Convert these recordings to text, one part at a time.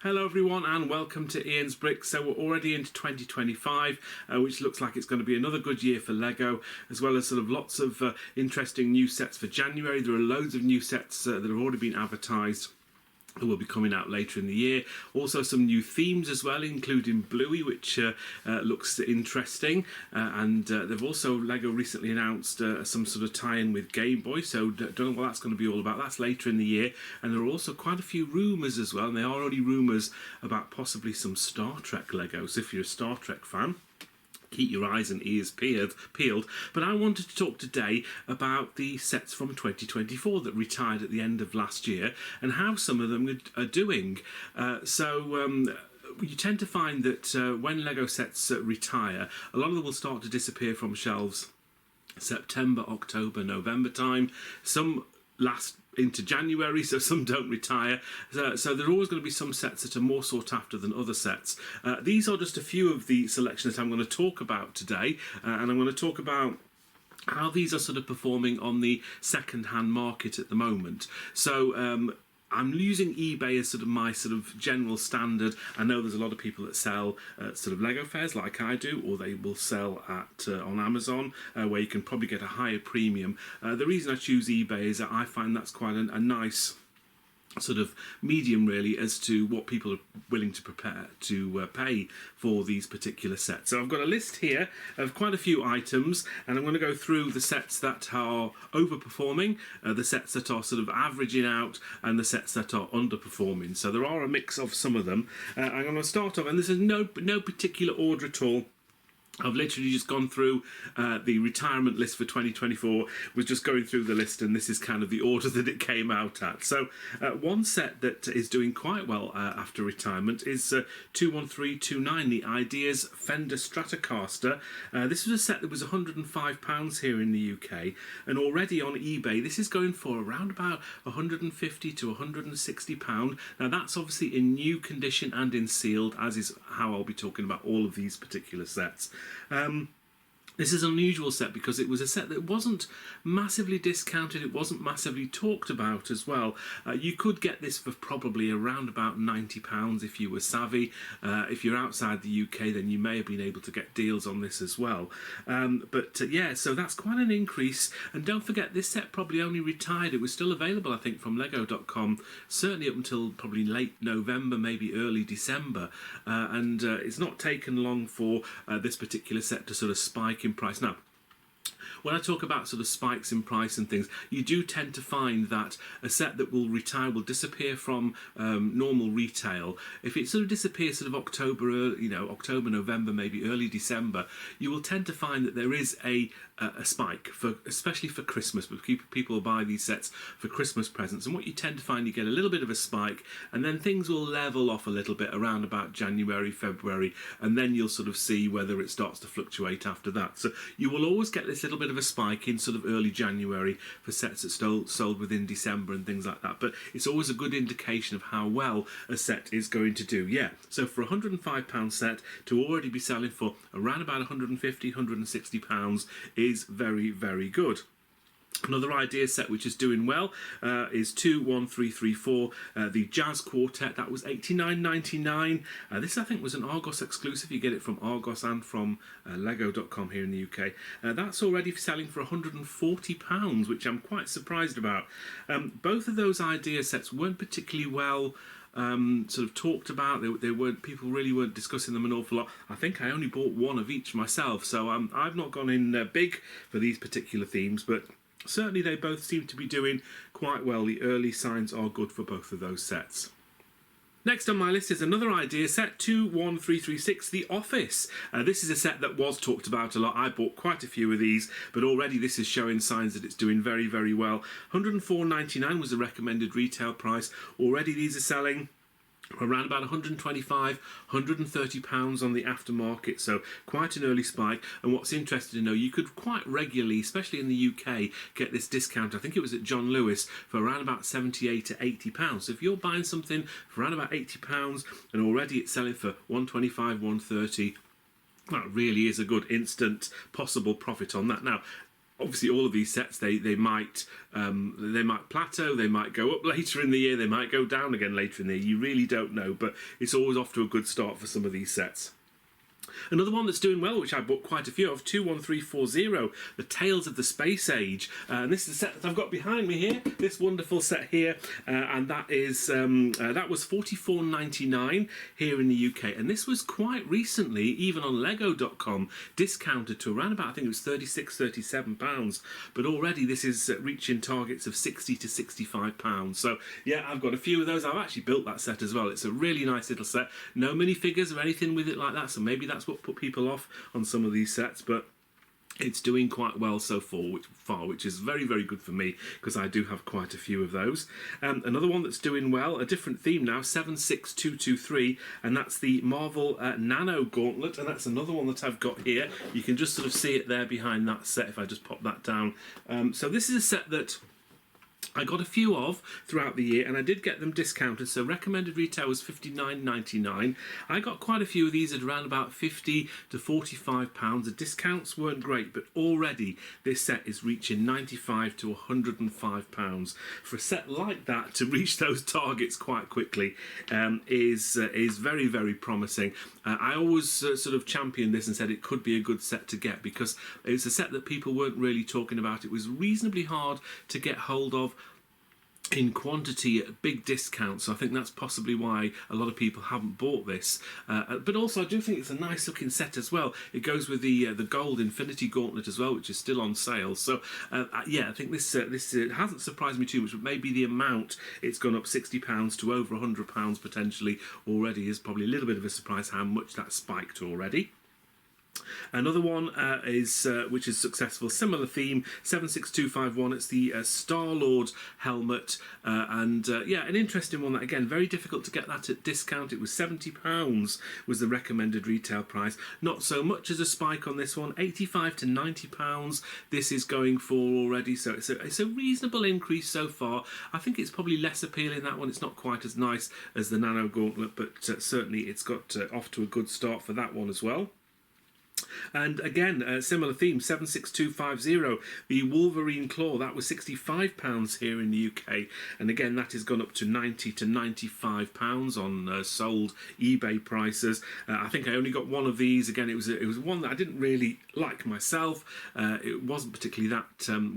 Hello everyone and welcome to Ian's Bricks. So we're already into 2025, which looks like it's going to be another good year for Lego, as well as sort of lots of interesting new sets for January. There are loads of new sets that have already been advertised that will be coming out later in the year. Also some new themes as well, including Bluey, which looks interesting. And they've also, Lego recently announced some sort of tie-in with Game Boy, so don't know what that's going to be all about. That's later in the year. And there are also quite a few rumours as well, and there are already rumours about possibly some Star Trek Lego. So if you're a Star Trek fan, keep your eyes and ears peeled. But I wanted to talk today about the sets from 2024 that retired at the end of last year and how some of them are doing. You tend to find that when Lego sets retire, a lot of them will start to disappear from shelves September, October, November time. Some last into January, so some don't retire. So there are always going to be some sets that are more sought after than other sets. These are just a few of the selections that I'm going to talk about today, and I'm going to talk about how these are sort of performing on the second-hand market at the moment. So I'm using eBay as sort of my sort of general standard. I know there's a lot of people that sell sort of Lego fairs like I do, or they will sell at on Amazon, where you can probably get a higher premium. The reason I choose eBay is that I find that's quite a nice sort of medium really as to what people are willing to prepare to pay for these particular sets. So I've got a list here of quite a few items, and I'm going to go through the sets that are overperforming, the sets that are sort of averaging out, and the sets that are underperforming. So there are a mix of some of them. I'm going to start off, and this is no particular order at all. I've literally just gone through the retirement list for 2024, was just going through the list, and this is kind of the order that it came out at. So one set that is doing quite well after retirement is 21329, the Ideas Fender Stratocaster. This was a set that was £105 here in the UK, and already on eBay this is going for around about £150 to £160. Now that's obviously in new condition and in sealed, as is how I'll be talking about all of these particular sets. This is an unusual set because it was a set that wasn't massively discounted, it wasn't massively talked about as well. You could get this for probably around about £90 if you were savvy. If you're outside the UK, then you may have been able to get deals on this as well. Yeah, so that's quite an increase. And don't forget, this set probably only retired. It was still available, I think, from Lego.com, certainly up until probably late November, maybe early December. It's not taken long for this particular set to sort of spike in price. Now, when I talk about sort of spikes in price and things, you do tend to find that a set that will retire will disappear from normal retail. If it sort of disappears sort of October, November, maybe early December, you will tend to find that there is a spike, especially for Christmas, but people buy these sets for Christmas presents, and what you tend to find, you get a little bit of a spike, and then things will level off a little bit around about January, February, and then you'll sort of see whether it starts to fluctuate after that. So you will always get this little bit of a spike in sort of early January for sets that sold within December and things like that, but it's always a good indication of how well a set is going to do. Yeah, so for a £105 set to already be selling for around about £150, £160 is very, very good. Another idea set which is doing well is 21334, the Jazz Quartet. That was $89.99. This I think was an Argos exclusive. You get it from Argos and from Lego.com here in the UK. That's already selling for £140, which I'm quite surprised about. Both of those idea sets weren't particularly well sort of talked about. They weren't, people really weren't discussing them an awful lot. I think I only bought one of each myself, so I've not gone in big for these particular themes, but certainly they both seem to be doing quite well. The early signs are good for both of those sets. Next on my list is another idea set, 21336, The Office. This is a set that was talked about a lot. I bought quite a few of these, but already this is showing signs that it's doing very, very well. £104.99 was the recommended retail price. Already these are selling around about £125, £130 on the aftermarket, so quite an early spike. And what's interesting to know, you could quite regularly, especially in the UK, get this discount. I think it was at John Lewis for around about £78 to £80. So if you're buying something for around about £80 and already it's selling for £125, £130, that really is a good instant possible profit on that. Now, obviously all of these sets they might plateau, they might go up later in the year, they might go down again later in the year. You really don't know, but it's always off to a good start for some of these sets. Another one that's doing well, which I bought quite a few of, 21340, The Tales of the Space Age. And this is the set that I've got behind me here, this wonderful set here, and that was $44.99 here in the UK. And this was quite recently, even on Lego.com, discounted to around about, I think it was £36, £37. But already this is reaching targets of £60 to £65. So yeah, I've got a few of those. I've actually built that set as well. It's a really nice little set. No minifigures or anything with it like that, so maybe that's what put people off on some of these sets, but it's doing quite well so far, which is very, very good for me because I do have quite a few of those. Another one that's doing well, a different theme now, 76223, and that's the Marvel Nano Gauntlet, and that's another one that I've got here. You can just sort of see it there behind that set if I just pop that down. So this is a set that I got a few of throughout the year, and I did get them discounted, so recommended retail was £59.99. I got quite a few of these at around about £50 to £45. The discounts weren't great, but already this set is reaching £95 to £105. For a set like that to reach those targets quite quickly is very, very promising. I always sort of championed this and said it could be a good set to get because it's a set that people weren't really talking about. It was reasonably hard to get hold of in quantity at big discounts, so I think that's possibly why a lot of people haven't bought this. But also I do think it's a nice looking set as well. It goes with the gold Infinity Gauntlet as well, which is still on sale. So yeah, I think this hasn't surprised me too much, but maybe the amount it's gone up £60 to over £100 potentially already is probably a little bit of a surprise how much that spiked already. Another one which is successful, similar theme, 76251. It's the Star-Lord helmet, and yeah, an interesting one. That again, very difficult to get that at discount. It was £70 was the recommended retail price. Not so much as a spike on this one, £85 to £90. This is going for already, so it's a reasonable increase so far. I think it's probably less appealing, that one. It's not quite as nice as the Nano Gauntlet, but certainly it's got off to a good start for that one as well. And again, similar theme, 76250, the Wolverine Claw, that was £65 here in the UK, and again that has gone up to £90 to £95 on sold eBay prices. I think I only got one of these. Again, it was one that I didn't really like myself. It wasn't particularly that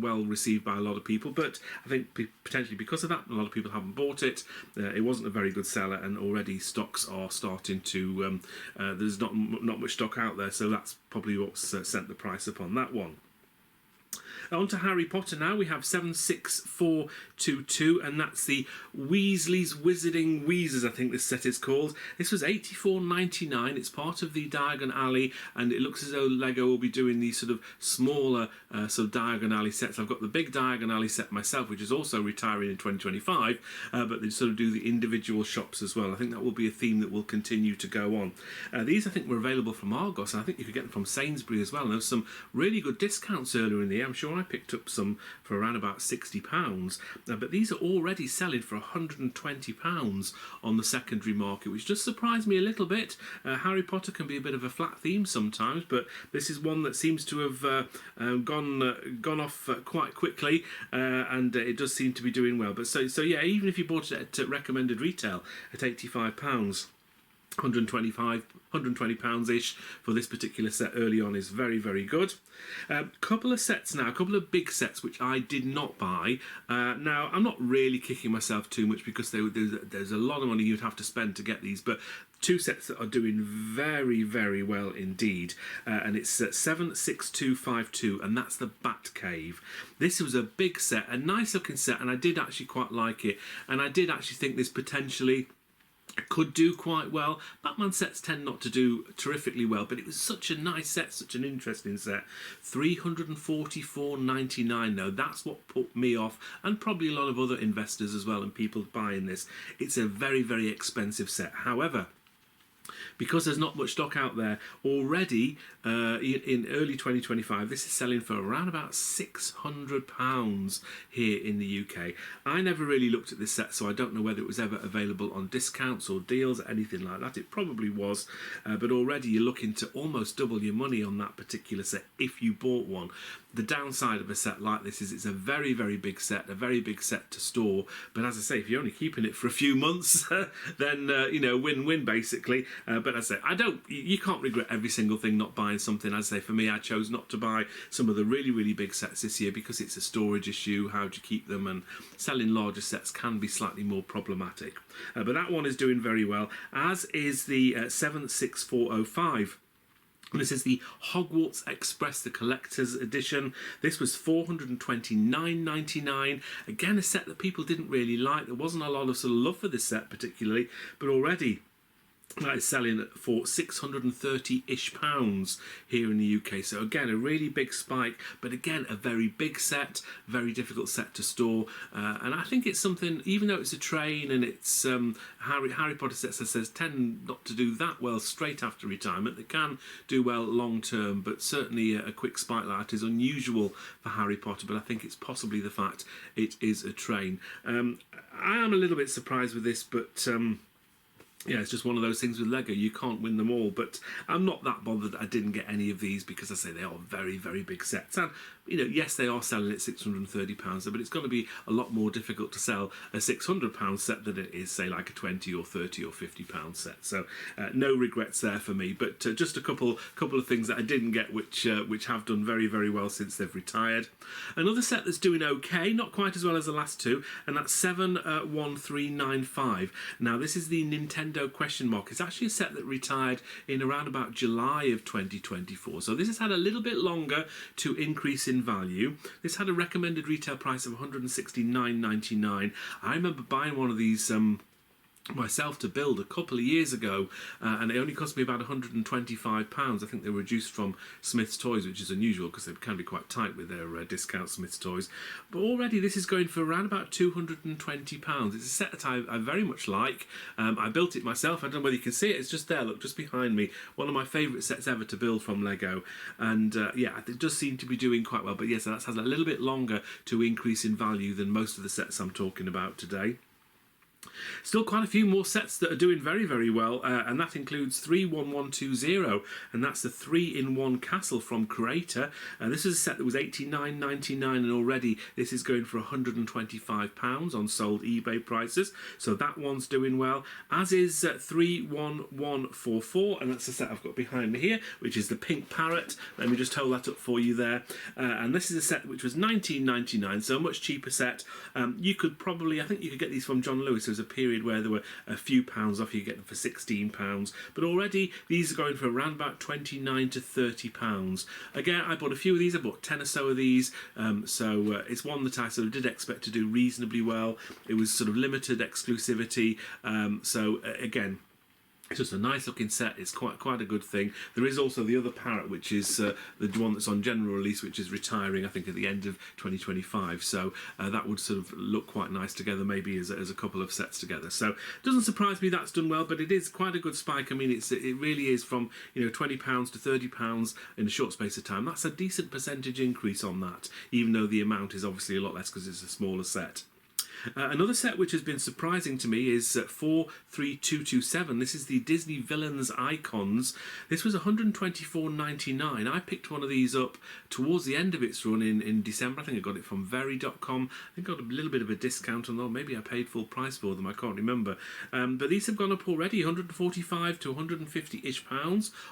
well received by a lot of people, but I think potentially because of that, a lot of people haven't bought it. It wasn't a very good seller, and already stocks are starting to, there's not much stock out there, so that's probably what's sent the price up on that one. On to Harry Potter now. We have 76422, and that's the Weasley's Wizarding Wheezers, I think this set is called. This was £84.99. It's part of the Diagon Alley, and it looks as though Lego will be doing these sort of smaller sort of Diagon Alley sets. I've got the big Diagon Alley set myself, which is also retiring in 2025, but they sort of do the individual shops as well. I think that will be a theme that will continue to go on. These, I think, were available from Argos, and I think you could get them from Sainsbury as well. And there was some really good discounts earlier in the year. I'm sure I picked up some for around about £60, but these are already selling for £120 on the secondary market, which just surprised me a little bit. Harry Potter can be a bit of a flat theme sometimes, but this is one that seems to have gone off quite quickly, and it does seem to be doing well. But so yeah, even if you bought it at recommended retail at £85, £120-ish for this particular set early on is very, very good. Couple of sets now, a couple of big sets which I did not buy. Now, I'm not really kicking myself too much because there's a lot of money you'd have to spend to get these, but two sets that are doing very, very well indeed, and it's 76252, and that's the Bat Cave. This was a big set, a nice looking set, and I did actually quite like it, and I did actually think this potentially could do quite well. Batman sets tend not to do terrifically well, but it was such a nice set, such an interesting set. £344.99 though, that's what put me off, and probably a lot of other investors as well, and people buying this. It's a very, very expensive set. However, Because there's not much stock out there already, in early 2025, this is selling for around about £600 here in the UK. I never really looked at this set, so I don't know whether it was ever available on discounts or deals or anything like that. It probably was, but already you're looking to almost double your money on that particular set if you bought one. The downside of a set like this is it's a very, very big set, a very big set to store. But as I say, if you're only keeping it for a few months, then, win-win basically. But as I say, you can't regret every single thing not buying something. As I say, for me, I chose not to buy some of the really, really big sets this year because it's a storage issue. How do you keep them? And selling larger sets can be slightly more problematic. But that one is doing very well, as is the 76405. This is the Hogwarts Express, the collector's edition. This was £429.99. Again, a set that people didn't really like. There wasn't a lot of sort of love for this set particularly, but already that is selling for £630-ish here in the UK. So again, a really big spike, but again, a very big set, very difficult set to store. And I think it's something, even though it's a train and it's Harry Potter sets, I says, tend not to do that well straight after retirement. They can do well long term, but certainly a quick spike like that is unusual for Harry Potter. But I think it's possibly the fact it is a train. I am a little bit surprised with this, but yeah, it's just one of those things with Lego. You can't win them all, but I'm not that bothered that I didn't get any of these because I say they are very, very big sets. And, yes, they are selling at £630, but it's going to be a lot more difficult to sell a £600 set than it is, say, like a £20 or £30 or £50 set. So no regrets there for me, but just a couple of things that I didn't get, which have done very, very well since they've retired. Another set that's doing okay, not quite as well as the last two, and that's 71395. Now, this is the Nintendo question mark. It's actually a set that retired in around about July of 2024. So this has had a little bit longer to increase in value. This had a recommended retail price of £169.99. I remember buying one of these myself to build a couple of years ago, and it only cost me about £125. I think they were reduced from Smith's Toys, which is unusual because they can be quite tight with their discount Smith's Toys. But already this is going for around about £220. It's a set that I very much like. I built it myself. I don't know whether you can see it. It's just there, look, just behind me. One of my favourite sets ever to build from Lego. And yeah, it does seem to be doing quite well. But yes, that has a little bit longer to increase in value than most of the sets I'm talking about today. Still quite a few more sets that are doing very, very well, and that includes 31120, and that's the 3-in-1 castle from Creator. This is a set that was £89.99, and already this is going for £125 on sold eBay prices, so that one's doing well, as is 31144, and that's the set I've got behind me here, which is the Pink Parrot. Let me just hold that up for you there. And this is a set which was £19.99, so a much cheaper set. You could probably, I think you could get these from John Lewis. There was a period where there were a few pounds off. You get them for £16, but already these are going for around about £29 to £30. Again, I bought a few of these. I bought 10 or so of these, so it's one that I sort of did expect to do reasonably well. It was sort of limited exclusivity, so again, it's just a nice looking set. It's quite a good thing. There is also the other Parrot, which is the one that's on general release, which is retiring, I think, at the end of 2025. So that would sort of look quite nice together, maybe as a couple of sets together. So it doesn't surprise me that's done well, but it is quite a good spike. I mean, it really is from £20 to £30 in a short space of time. That's a decent percentage increase on that, even though the amount is obviously a lot less because it's a smaller set. Another set which has been surprising to me is 43227. This is the Disney Villains Icons. This was £124.99. I picked one of these up towards the end of its run in December. I think I got it from very.com. I think I got a little bit of a discount on them. Maybe I paid full price for them. I can't remember. But these have gone up already, £145 to £150-ish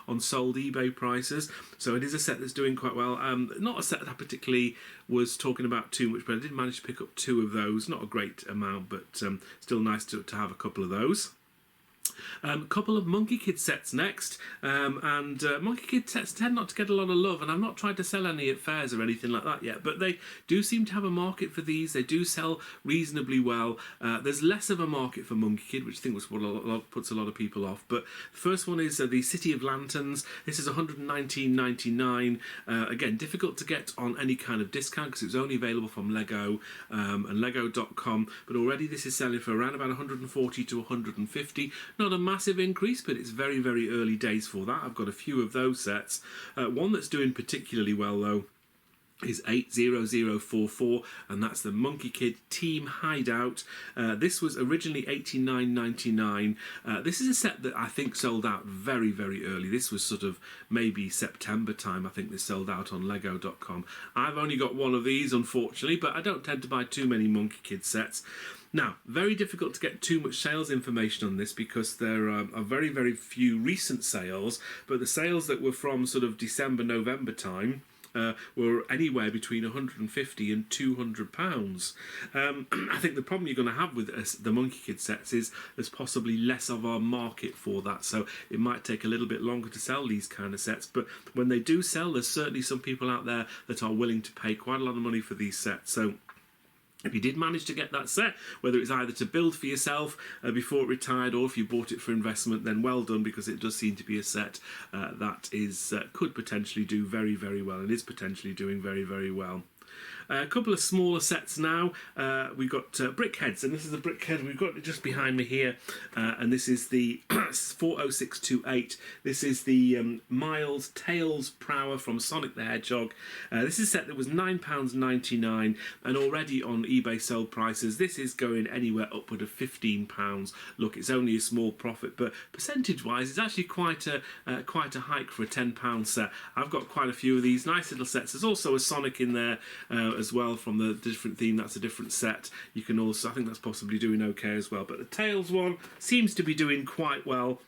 on sold eBay prices. So it is a set that's doing quite well. Not a set that I particularly was talking about too much, but I did manage to pick up 2 of those. Not a great amount, but still nice to have a couple of those. A couple of Monkey Kid sets next, and Monkey Kid sets tend not to get a lot of love, and I've not tried to sell any at fairs or anything like that yet, but they do seem to have a market for these. They do sell reasonably well. There's less of a market for Monkey Kid, which I think was what puts a lot of people off, but the first one is the City of Lanterns. This is £119.99. Again, difficult to get on any kind of discount because it was only available from Lego and Lego.com, but already this is selling for around about £140 to £150. Not not a massive increase, but it's very, very early days for that. I've got a few of those sets. One that's doing particularly well, though, is 80044, and that's the Monkey Kid Team Hideout. This was originally $89.99. This is a set that I think sold out very, very early. This was sort of maybe September time. I think this sold out on Lego.com. I've only got one of these, unfortunately, but I don't tend to buy too many Monkey Kid sets. Now, very difficult to get too much sales information on this because there are very, very few recent sales, but the sales that were from sort of December, November time were anywhere between £150 and £200. I think the problem you're going to have with the Monkey Kid sets is there's possibly less of a market for that, so it might take a little bit longer to sell these kind of sets, but when they do sell, there's certainly some people out there that are willing to pay quite a lot of money for these sets. So if you did manage to get that set, whether it's either to build for yourself before it retired, or if you bought it for investment, then well done, because it does seem to be a set that is could potentially do very, very well, and is potentially doing very, very well. A couple of smaller sets now. We've got brickheads, and this is a brickhead we've got just behind me here, and this is the 40628. This is the Miles Tails Prower from Sonic the Hedgehog. This is a set that was £9.99, and already on eBay sold prices, this is going anywhere upward of £15. Look, it's only a small profit, but percentage-wise, it's actually quite a hike for a £10 set. I've got quite a few of these nice little sets. There's also a Sonic in there as well from the different theme. That's a different set. You can also, I think that's possibly doing okay as well, but the Tails one seems to be doing quite well.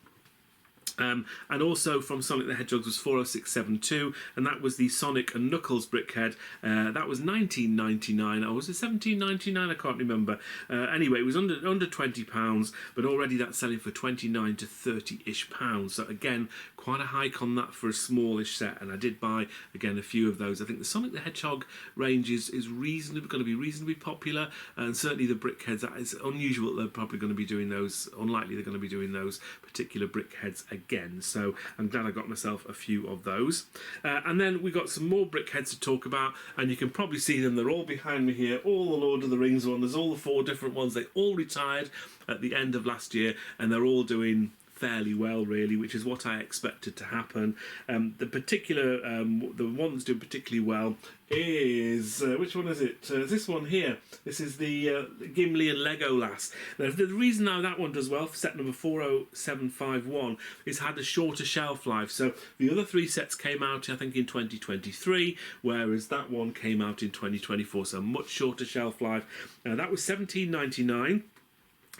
And also from Sonic the Hedgehog was 40672, and that was the Sonic and Knuckles brickhead. That was $19.99, or was it $17.99? I can't remember. Anyway, it was under £20, but already that's selling for 29 to 30-ish pounds. So again, quite a hike on that for a smallish set, and I did buy again a few of those. I think the Sonic the Hedgehog range is reasonably going to be reasonably popular, and certainly the brickheads. That is unusual. They're probably going to be doing those. Unlikely they're going to be doing those particular brickheads again. So I'm glad I got myself a few of those. And then we got some more brickheads to talk about, and you can probably see them. They're all behind me here. All the Lord of the Rings one. There's all the 4 different ones. They all retired at the end of last year, and they're all doing fairly well, really, which is what I expected to happen. The particular, the one that's doing particularly well is, which one is it? This one here. This is the Gimli and Legolas. Now, the reason now that one does well, for set number 40751, is had a shorter shelf life. So the other 3 sets came out, I think, in 2023, whereas that one came out in 2024, so much shorter shelf life. That was £17.99.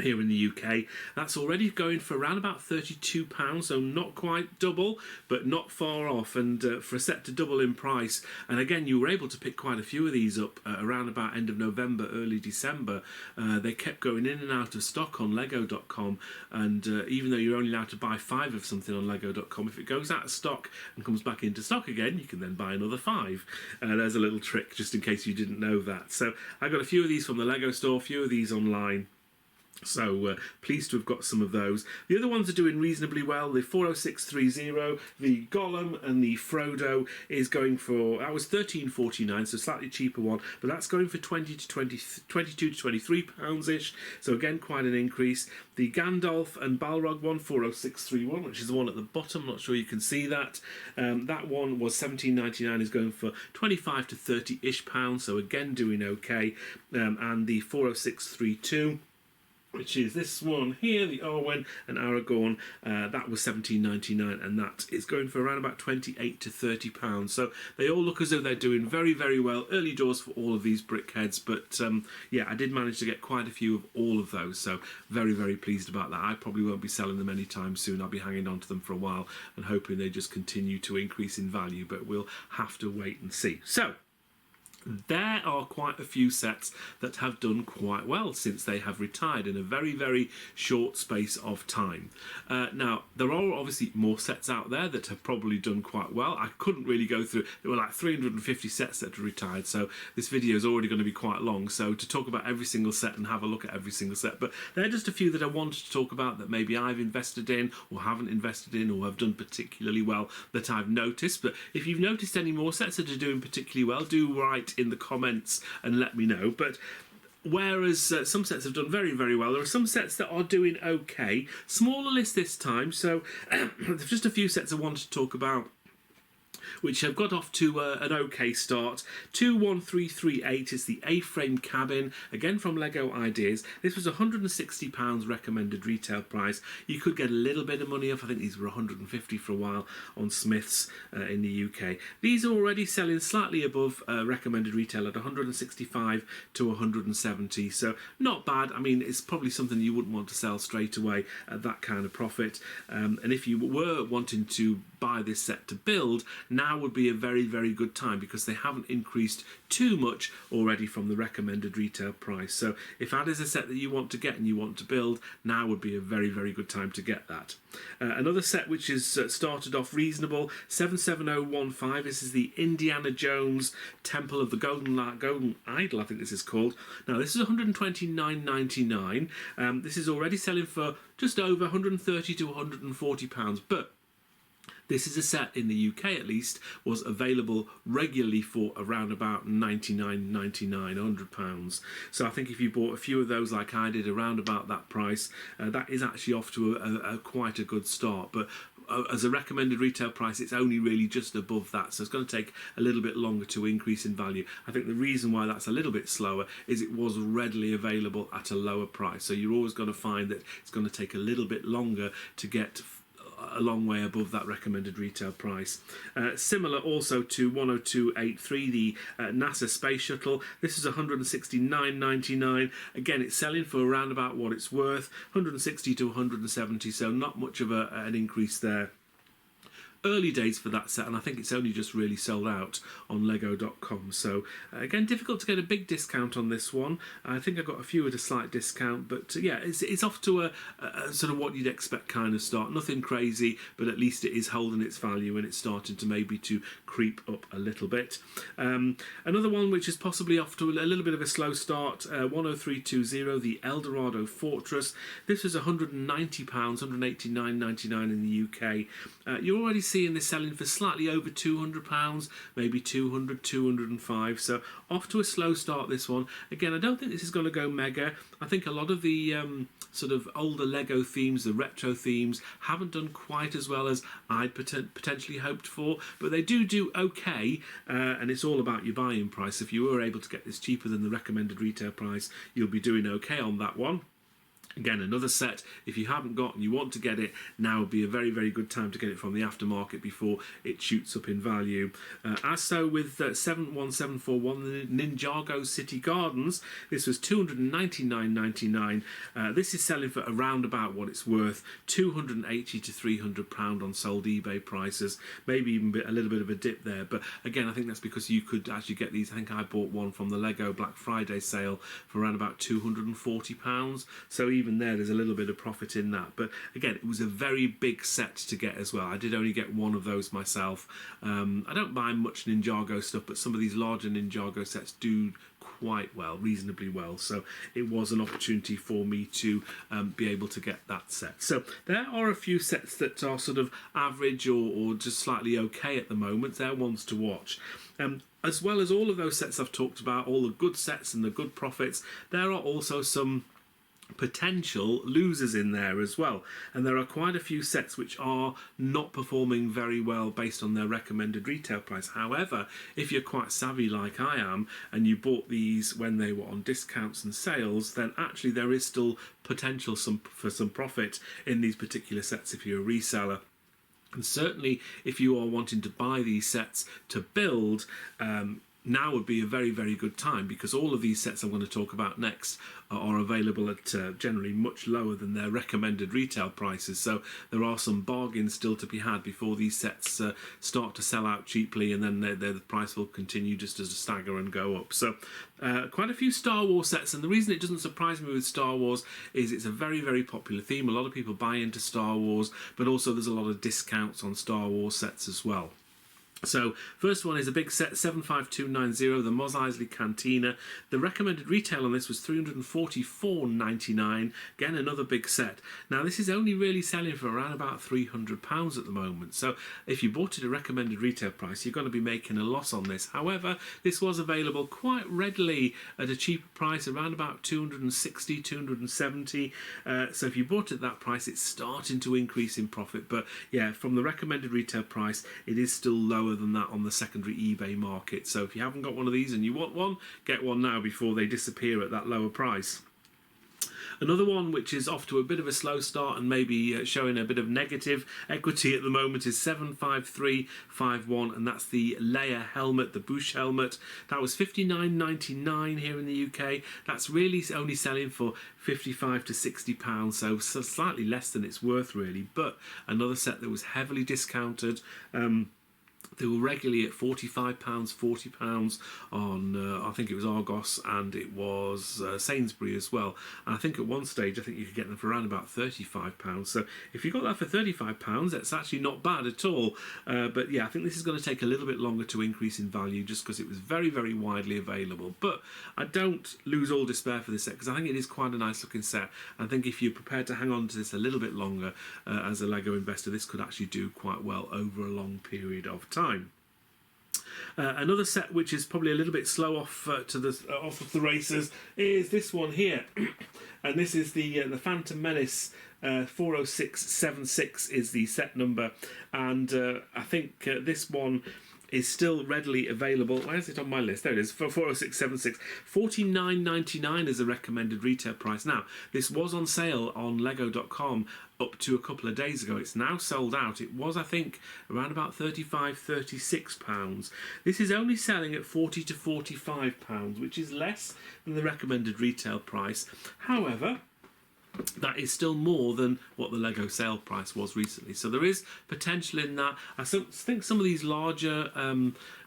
Here in the UK, that's already going for around about £32, so not quite double, but not far off. And for a set to double in price, and again, you were able to pick quite a few of these up around about end of November, early December. They kept going in and out of stock on Lego.com, and even though you're only allowed to buy 5 of something on Lego.com, if it goes out of stock and comes back into stock again, you can then buy another 5. There's a little trick, just in case you didn't know that. So I got a few of these from the Lego store, a few of these online. So pleased to have got some of those. The other ones are doing reasonably well. The 40630, the Gollum and the Frodo is going for, that was $13.49, so slightly cheaper one, but that's going for 22 to 23 pounds-ish, so again quite an increase. The Gandalf and Balrog one, 40631, which is the one at the bottom, not sure you can see that. That one was $17.99, is going for 25 to 30-ish pounds, so again doing okay. And the 40632, which is this one here, the Arwen and Aragorn, that was $17.99, and that is going for around about 28 to 30 pounds. So they all look as though they're doing very, very well. Early doors for all of these brickheads, but yeah, I did manage to get quite a few of all of those, so very, very pleased about that. I probably won't be selling them anytime soon. I'll be hanging on to them for a while and hoping they just continue to increase in value, but we'll have to wait and see. So there are quite a few sets that have done quite well since they have retired in a very, very short space of time. Now, there are obviously more sets out there that have probably done quite well. I couldn't really go through, there were like 350 sets that have retired, so this video is already going to be quite long, so to talk about every single set and have a look at every single set, but they're just a few that I wanted to talk about that maybe I've invested in or haven't invested in or have done particularly well that I've noticed. But if you've noticed any more sets that are doing particularly well, do write in the comments and let me know. But Whereas some sets have done very, very well, there are some sets that are doing okay. Smaller list this time, so there's just a few sets I want to talk about which have got off to an okay start. 21338 is the A-frame cabin, again from Lego Ideas. This was £160 recommended retail price. You could get a little bit of money off. I think these were £150 for a while on Smiths in the UK. These are already selling slightly above recommended retail at £165 to £170, so not bad. I mean, it's probably something you wouldn't want to sell straight away at that kind of profit. And if you were wanting to buy this set to build, now would be a very, very good time because they haven't increased too much already from the recommended retail price. So if that is a set that you want to get and you want to build, now would be a very, very good time to get that. Another set which is started off reasonable, 77015. This is the Indiana Jones Temple of the Golden Idol, I think this is called. Now this is £129.99. This is already selling for just over £130 to £140, but this is a set in the UK at least was available regularly for around about £99.99, £100. So I think if you bought a few of those like I did around about that price, that is actually off to a quite a good start. But as a recommended retail price, it's only really just above that, so it's going to take a little bit longer to increase in value. I think the reason why that's a little bit slower is it was readily available at a lower price, so you're always going to find that it's going to take a little bit longer to get a long way above that recommended retail price. Similar also to 10283, the NASA Space Shuttle. This is $169.99. Again, it's selling for around about what it's worth, 160 to 170, so not much of an increase there. Early days for that set, and I think it's only just really sold out on lego.com, so again, difficult to get a big discount on this one. I think I got a few at a slight discount, but yeah, it's off to a sort of what you'd expect kind of start. Nothing crazy, but at least it is holding its value and it's starting to maybe to creep up a little bit. Another one which is possibly off to a little bit of a slow start, 10320, the Eldorado Fortress. This was £190, £189.99 in the UK. You're already seeing this selling for slightly over £200, maybe 200, 205. So off to a slow start this one. Again, I don't think this is going to go mega. I think a lot of the sort of older Lego themes, the retro themes, haven't done quite as well as I'd potentially hoped for, but they do okay, and it's all about your buying price. If you were able to get this cheaper than the recommended retail price, you'll be doing okay on that one. Again, another set, if you haven't got and you want to get it, now would be a very, very good time to get it from the aftermarket before it shoots up in value. As so with 71741, the Ninjago City Gardens, this was £299.99. This is selling for around about what it's worth, £280 to £300 on sold eBay prices, maybe even a little bit of a dip there. But again, I think that's because you could actually get these. I think I bought one from the Lego Black Friday sale for around about £240. So even there's a little bit of profit in that. But again, it was a very big set to get as well. I did only get one of those myself. I don't buy much Ninjago stuff, but some of these larger Ninjago sets do quite well, reasonably well. So it was an opportunity for me to be able to get that set. So there are a few sets that are sort of average or just slightly okay at the moment. They're ones to watch. As well as all of those sets I've talked about, all the good sets and the good profits, there are also some potential losers in there as well, and there are quite a few sets which are not performing very well based on their recommended retail price. However, if you're quite savvy like I am and you bought these when they were on discounts and sales, then actually there is still potential for some profit in these particular sets if you're a reseller. And certainly if you are wanting to buy these sets to build, now would be a very, very good time, because all of these sets I'm going to talk about next are available at generally much lower than their recommended retail prices. So there are some bargains still to be had before these sets start to sell out cheaply, and then the price will continue just as a stagger and go up. So quite a few Star Wars sets, and the reason it doesn't surprise me with Star Wars is it's a very, very popular theme. A lot of people buy into Star Wars, but also there's a lot of discounts on Star Wars sets as well. So first one is a big set, 75290, the Mos Eisley Cantina. The recommended retail on this was £344.99. Again, another big set. Now this is only really selling for around about £300 at the moment. So if you bought it at a recommended retail price, you're going to be making a loss on this. However, this was available quite readily at a cheaper price, around about 260, 270. So if you bought it at that price, it's starting to increase in profit. But yeah, from the recommended retail price, it is still lower than that on the secondary eBay market. So if you haven't got one of these and you want one, get one now before they disappear at that lower price. Another one which is off to a bit of a slow start and maybe showing a bit of negative equity at the moment is 75351, and that's the Leia helmet, the Bush helmet. That was £59.99 here in the UK. That's really only selling for £55 to £60, so slightly less than it's worth really. But another set that was heavily discounted. They were regularly at £45, £40 on, I think it was Argos, and it was Sainsbury as well. And I think at one stage, I think you could get them for around about £35. So if you got that for £35, that's actually not bad at all. But yeah, I think this is going to take a little bit longer to increase in value just because it was very, very widely available. But I don't lose all despair for this set because I think it is quite a nice looking set. I think if you're prepared to hang on to this a little bit longer as a Lego investor, this could actually do quite well over a long period of time. Another set which is probably a little bit slow off off of the races is this one here, and this is the Phantom Menace. 40676 is the set number, and I think this one is still readily available. Where is it on my list? There it is, for 40676. $49.99 is the recommended retail price. Now, this was on sale on Lego.com up to a couple of days ago. It's now sold out. It was, I think, around about £35, £36. This is only selling at £40 to £45, which is less than the recommended retail price. However, that is still more than what the Lego sale price was recently. So there is potential in that. I think some of these larger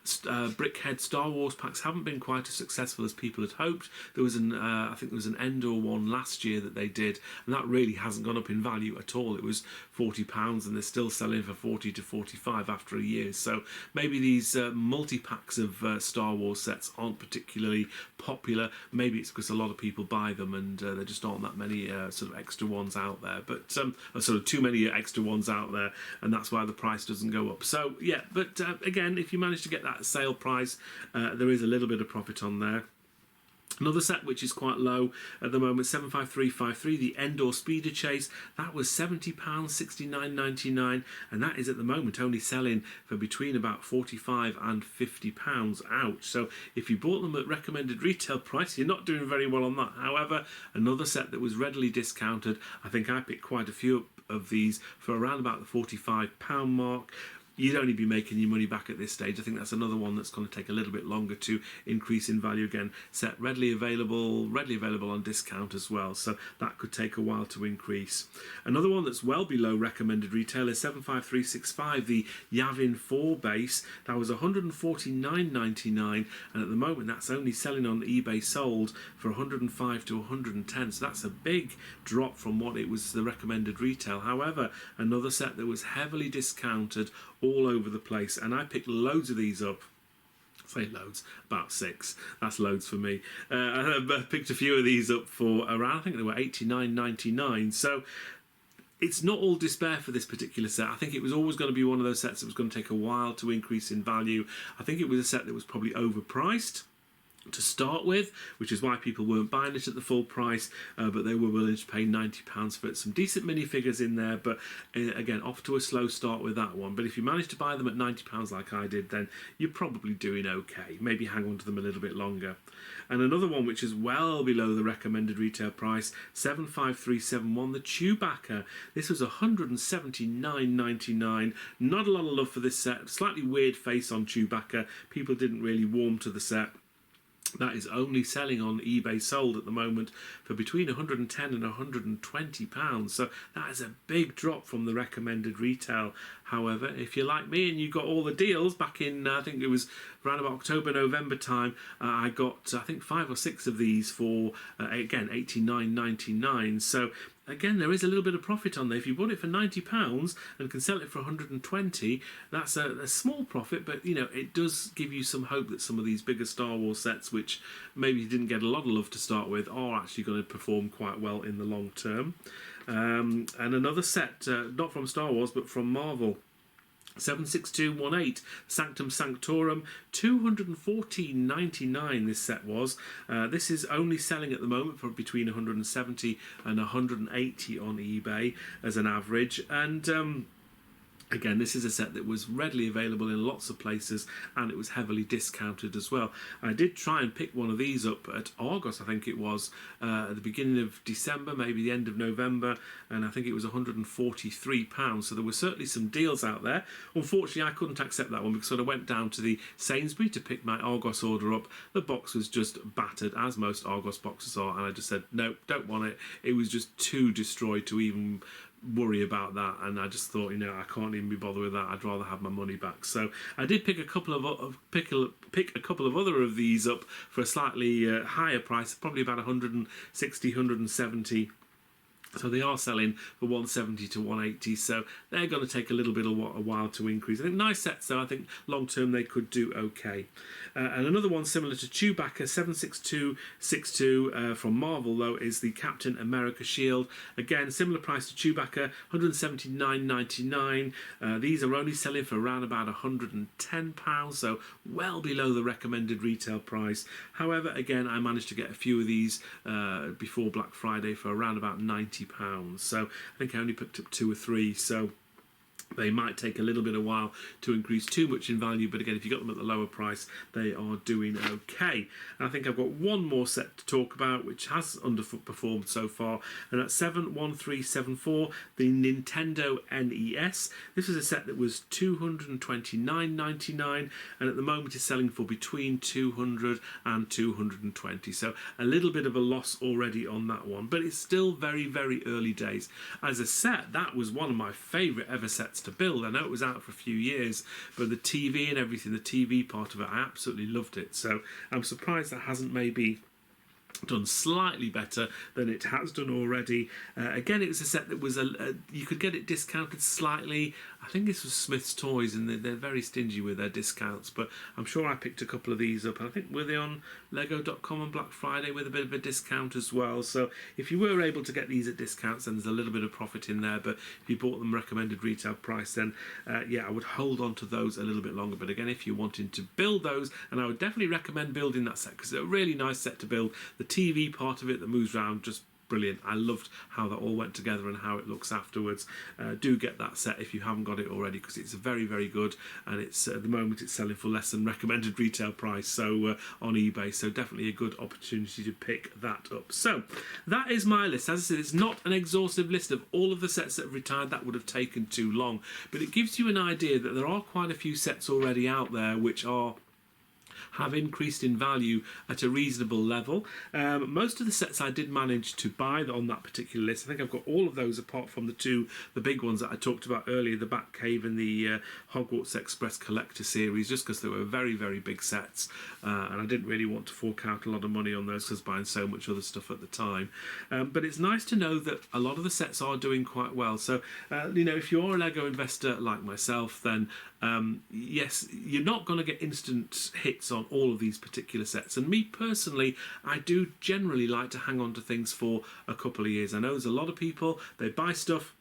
brickhead Star Wars packs haven't been quite as successful as people had hoped. There was I think there was an Endor one last year that they did, and that really hasn't gone up in value at all. It was £40, and they're still selling for 40 to 45 after a year. So maybe these multi-packs of Star Wars sets aren't particularly popular. Maybe it's because a lot of people buy them, and there just aren't that many sort of extra ones out there. But sort of too many extra ones out there, and that's why the price doesn't go up. So yeah, but again, if you manage to get that sale price, there is a little bit of profit on there. Another set which is quite low at the moment, 75353, the Endor Speeder Chase. That was £70, £69.99, and that is at the moment only selling for between about £45 and £50. Ouch. So if you bought them at recommended retail price, you're not doing very well on that. However, another set that was readily discounted, I think I picked quite a few of these for around about the £45 mark. You'd only be making your money back at this stage. I think that's another one that's going to take a little bit longer to increase in value. Again, set readily available on discount as well, so that could take a while to increase. Another one that's well below recommended retail is 75365, the Yavin 4 base. That was £149.99, and at the moment that's only selling on eBay sold for £105 to £110, so that's a big drop from what it was the recommended retail. However, another set that was heavily discounted all over the place, and I picked loads of these up. Say loads, about 6. That's loads for me. I picked a few of these up for around, I think they were $89.99. So it's not all despair for this particular set. I think it was always going to be one of those sets that was going to take a while to increase in value. I think it was a set that was probably overpriced to start with, which is why people weren't buying it at the full price, but they were willing to pay £90 for it. Some decent minifigures in there, but again, off to a slow start with that one. But if you manage to buy them at £90 like I did, then you're probably doing okay. Maybe hang on to them a little bit longer. And another one which is well below the recommended retail price, 75371, the Chewbacca. This was £179.99. Not a lot of love for this set. Slightly weird face on Chewbacca. People didn't really warm to the set. That is only selling on eBay sold at the moment for between £110 and £120. So that is a big drop from the recommended retail. However, if you're like me and you got all the deals back in, I think it was around about October, November time, I got, I think, 5 or 6 of these for, again, $89.99. So again, there is a little bit of profit on there. If you bought it for £90 and can sell it for 120, that's a small profit, but you know, it does give you some hope that some of these bigger Star Wars sets, which maybe didn't get a lot of love to start with, are actually going to perform quite well in the long term. And another set, not from Star Wars, but from Marvel. 76218 Sanctum Sanctorum, 214.99 this set was. This is only selling at the moment for between 170 and 180 on eBay as an average, and again, this is a set that was readily available in lots of places, and it was heavily discounted as well. I did try and pick one of these up at Argos, I think it was, at the beginning of December, maybe the end of November, and I think it was £143. So there were certainly some deals out there. Unfortunately, I couldn't accept that one because when I went down to the Sainsbury to pick my Argos order up, the box was just battered, as most Argos boxes are, and I just said, no, don't want it. It was just too destroyed to even worry about that, and I just thought, you know, I can't even be bothered with that. I'd rather have my money back. So I did pick a couple of other of these up for a slightly higher price, probably about 160, 170. So they are selling for 170 to 180, so they're going to take a little bit of a while to increase. I think nice sets, though. I think long term they could do okay. And another one similar to Chewbacca, 76262 from Marvel, though, is the Captain America shield. Again, similar price to Chewbacca, 179.99. These are only selling for around about £110, so well below the recommended retail price. However, again, I managed to get a few of these before Black Friday for around about £90. So I think I only picked up 2 or 3, so they might take a little bit of while to increase too much in value, but again, if you got them at the lower price, they are doing okay. And I think I've got one more set to talk about which has underperformed so far, and that's 71374, the Nintendo NES. This is a set that was £229.99, and at the moment is selling for between 200 and 220. So a little bit of a loss already on that one, but it's still very, very early days. As a set, that was one of my favourite ever sets to build. I know it was out for a few years, but the TV and everything, the TV part of it, I absolutely loved it. So I'm surprised that hasn't maybe done slightly better than it has done already. Again, it was a set that was you could get it discounted slightly. I think this was Smith's Toys, and they're very stingy with their discounts, but I'm sure I picked a couple of these up, and I think were they on Lego.com on Black Friday with a bit of a discount as well. So if you were able to get these at discounts, then there's a little bit of profit in there, but if you bought them recommended retail price, then yeah, I would hold on to those a little bit longer. But again, if you're wanting to build those, and I would definitely recommend building that set because it's a really nice set to build. The TV part of it that moves around, just brilliant. I loved how that all went together and how it looks afterwards. Do get that set if you haven't got it already, because it's very, very good, and it's at the moment it's selling for less than recommended retail price, so on eBay, so definitely a good opportunity to pick that up. So that is my list. As I said, it's not an exhaustive list of all of the sets that have retired. That would have taken too long, but it gives you an idea that there are quite a few sets already out there which have increased in value at a reasonable level. Most of the sets I did manage to buy on that particular list. I think I've got all of those apart from the big ones that I talked about earlier, the Batcave and the Hogwarts Express Collector Series, just because they were very, very big sets, and I didn't really want to fork out a lot of money on those because buying so much other stuff at the time. But it's nice to know that a lot of the sets are doing quite well. So, you know, if you're a Lego investor like myself, then yes, you're not going to get instant hits on all of these particular sets. And me personally, I do generally like to hang on to things for a couple of years. I know there's a lot of people, they buy stuff,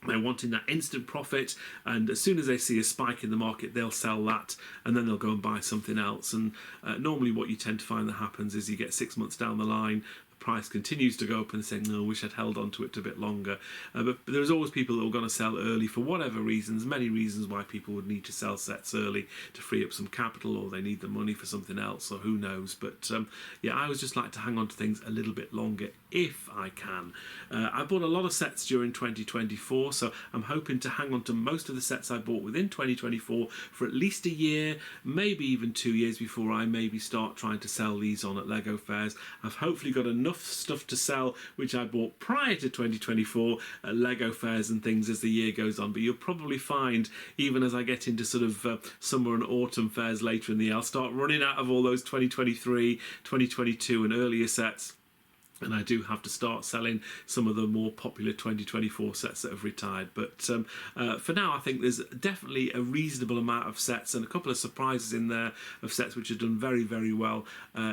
they're wanting that instant profit, and as soon as they see a spike in the market, they'll sell that, and then they'll go and buy something else. And normally what you tend to find that happens is you get 6 months down the line, price continues to go up and saying, no, I wish I'd held on to it a bit longer. But there's always people that are going to sell early for whatever reasons, many reasons why people would need to sell sets early to free up some capital, or they need the money for something else, or who knows. But yeah, I always just like to hang on to things a little bit longer if I can. I bought a lot of sets during 2024, so I'm hoping to hang on to most of the sets I bought within 2024 for at least a year, maybe even 2 years before I maybe start trying to sell these on at Lego fairs. I've hopefully got enough stuff to sell which I bought prior to 2024 at Lego fairs and things as the year goes on, but you'll probably find even as I get into sort of summer and autumn fairs later in the year, I'll start running out of all those 2023, 2022 and earlier sets. and I do have to start selling some of the more popular 2024 sets that have retired. But for now, I think there's definitely a reasonable amount of sets and a couple of surprises in there of sets which have done very, very well,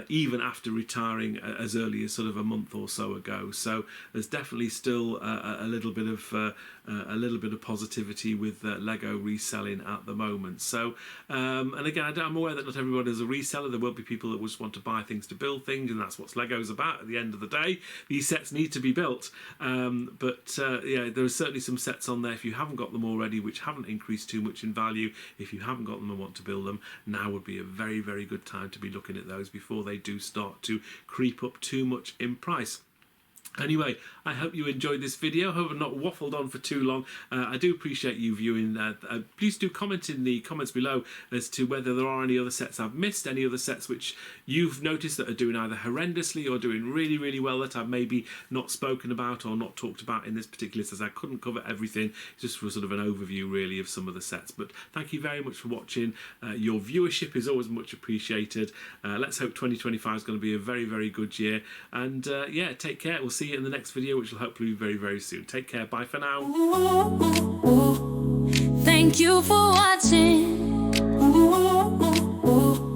even after retiring as early as sort of a month or so ago. So there's definitely still a little bit of positivity with Lego reselling at the moment. So and again, I'm aware that not everyone is a reseller. There will be people that just want to buy things to build things, and that's what Lego's about at the end of the day. These sets need to be built, but yeah, there are certainly some sets on there, if you haven't got them already, which haven't increased too much in value. If you haven't got them and want to build them, now would be a very, very good time to be looking at those before they do start to creep up too much in price. Anyway, I hope you enjoyed this video. I hope I've not waffled on for too long. I do appreciate you viewing. Please do comment in the comments below as to whether there are any other sets I've missed, any other sets which you've noticed that are doing either horrendously or doing really, really well that I've maybe not spoken about or not talked about in this particular list, as I couldn't cover everything, just for sort of an overview really of some of the sets. But thank you very much for watching. Your viewership is always much appreciated. Let's hope 2025 is going to be a very, very good year. And yeah, take care. We'll see you in the next video, which will hopefully be very, very soon. Take care. Bye for now. Thank you for watching.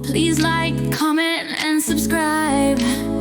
Please like, comment, and subscribe.